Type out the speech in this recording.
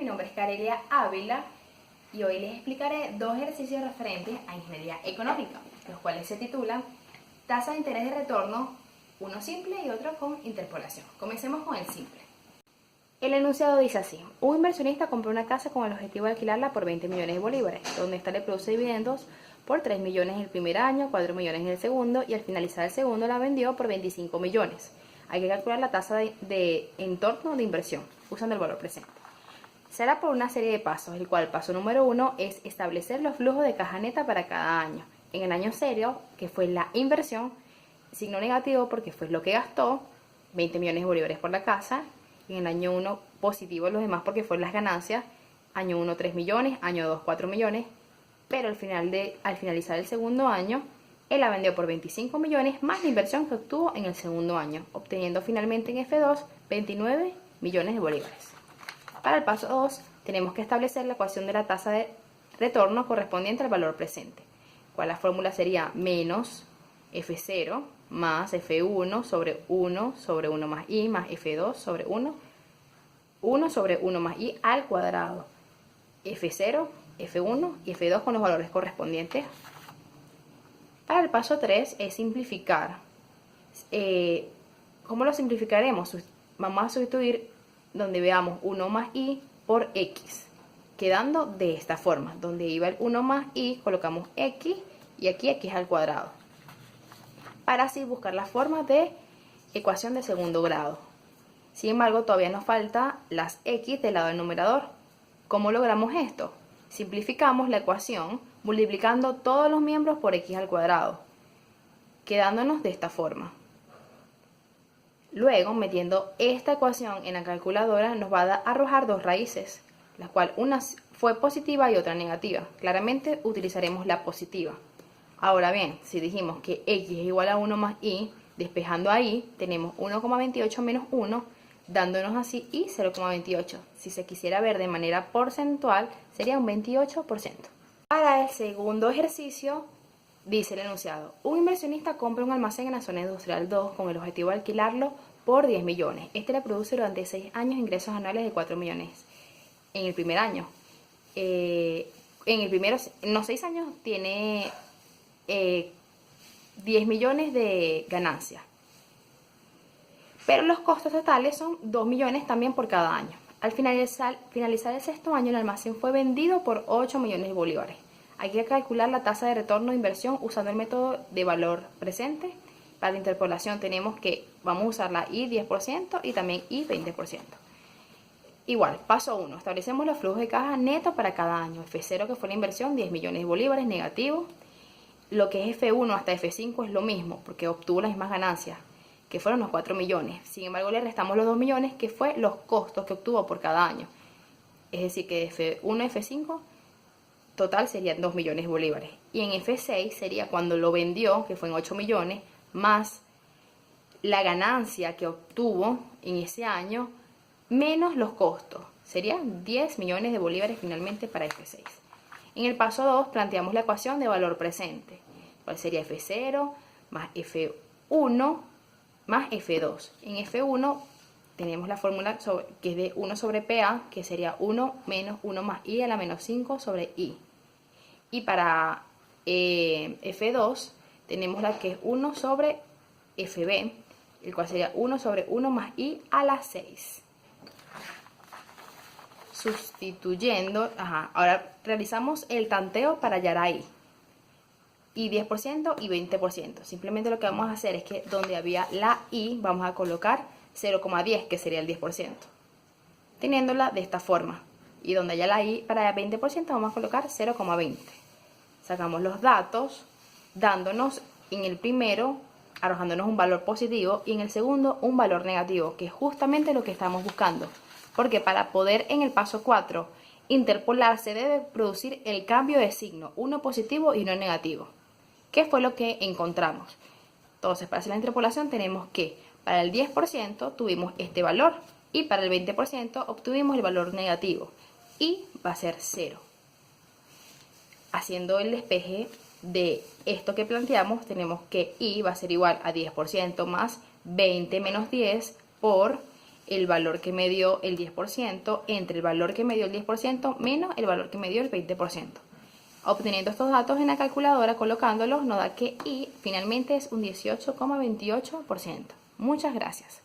nombre es Carelia Ávila y hoy les explicaré dos ejercicios referentes a ingeniería económica, los cuales se titulan tasa de interés de retorno, uno simple y otro con interpolación. Comencemos con el simple. El enunciado dice así: un inversionista compró una casa con el objetivo de alquilarla por 20 millones de bolívares, donde ésta le produce dividendos por 3 millones en el primer año, 4 millones en el segundo y al finalizar el segundo la vendió por 25 millones. Hay que calcular la tasa de entorno de inversión usando el valor presente. Será por una serie de pasos, el cual paso número 1 es establecer los flujos de caja neta para cada año. En el año 0, que fue la inversión, signo negativo porque fue lo que gastó, 20 millones de bolívares por la casa. En el año 1 positivo los demás porque fueron las ganancias, año 1 3 millones, año 2 4 millones, pero al finalizar el segundo año, él la vendió por 25 millones más la inversión que obtuvo en el segundo año, obteniendo finalmente en F2 29 millones de bolívares. Para el paso 2 tenemos que establecer la ecuación de la tasa de retorno correspondiente al valor presente, cual la fórmula sería menos F0 más F1 sobre 1 sobre 1 más I más F2 sobre 1 sobre 1 más I al cuadrado. F0, F1 y F2 con los valores correspondientes. Para el paso 3 es simplificar. ¿Cómo lo simplificaremos? Vamos a sustituir donde veamos 1 más I por X, quedando de esta forma. Donde iba el 1 más I, colocamos X y aquí X al cuadrado, para así buscar la forma de ecuación de segundo grado. Sin embargo, todavía nos falta las X del lado del numerador. ¿Cómo logramos esto? Simplificamos la ecuación multiplicando todos los miembros por X al cuadrado, quedándonos de esta forma. Luego, metiendo esta ecuación en la calculadora, nos va a arrojar dos raíces, la cual una fue positiva y otra negativa. Claramente utilizaremos la positiva. Ahora bien, si dijimos que X es igual a 1 más I, despejando ahí, tenemos 1,28 menos 1, dándonos así I 0,28. Si se quisiera ver de manera porcentual, sería un 28%. Para el segundo ejercicio, dice el enunciado: un inversionista compra un almacén en la zona industrial 2 con el objetivo de alquilarlo por 10 millones. Este le produce durante 6 años ingresos anuales de 4 millones. En el primer año, en los 6 años tiene 10 millones de ganancias, pero los costos totales son 2 millones también por cada año. Al finalizar el sexto año, el almacén fue vendido por 8 millones de bolívares. Hay que calcular la tasa de retorno de inversión usando el método de valor presente. Para la interpolación tenemos que vamos a usar la I 10% y también I 20%. Igual, paso 1, establecemos los flujos de caja netos para cada año. F0, que fue la inversión, 10 millones de bolívares, negativo. Lo que es F1 hasta F5 es lo mismo, porque obtuvo las mismas ganancias, que fueron los 4 millones. Sin embargo, le restamos los 2 millones, que fue los costos que obtuvo por cada año. Es decir, que de F1 a F5, total serían 2 millones de bolívares. Y en F6 sería cuando lo vendió, que fue en 8 millones, más la ganancia que obtuvo en ese año, menos los costos. Serían 10 millones de bolívares finalmente para F6. En el paso 2 planteamos la ecuación de valor presente, cual sería F0 más F1 más F2. En F1 tenemos la fórmula que es de 1 sobre PA, que sería 1 menos 1 más I a la menos 5 sobre I. Y para F2 tenemos la que es 1 sobre FB, el cual sería 1 sobre 1 más I a la 6. Sustituyendo, ahora realizamos el tanteo para hallar ahí. Y 10% y 20%. Simplemente lo que vamos a hacer es que donde había la I vamos a colocar 0,10, que sería el 10%. Teniéndola de esta forma. Y donde haya la I para el 20% vamos a colocar 0,20. Sacamos los datos, dándonos en el primero, arrojándonos un valor positivo y en el segundo un valor negativo, que es justamente lo que estamos buscando. Porque para poder en el paso 4 interpolar se debe producir el cambio de signo, uno positivo y uno negativo. ¿Qué fue lo que encontramos? Entonces, para hacer la interpolación tenemos que para el 10% tuvimos este valor y para el 20% obtuvimos el valor negativo y va a ser 0. Haciendo el despeje de esto que planteamos, tenemos que I va a ser igual a 10% más 20 menos 10 por el valor que me dio el 10% entre el valor que me dio el 10% menos el valor que me dio el 20%. Obteniendo estos datos en la calculadora, colocándolos, nos da que I finalmente es un 18,28%. Muchas gracias.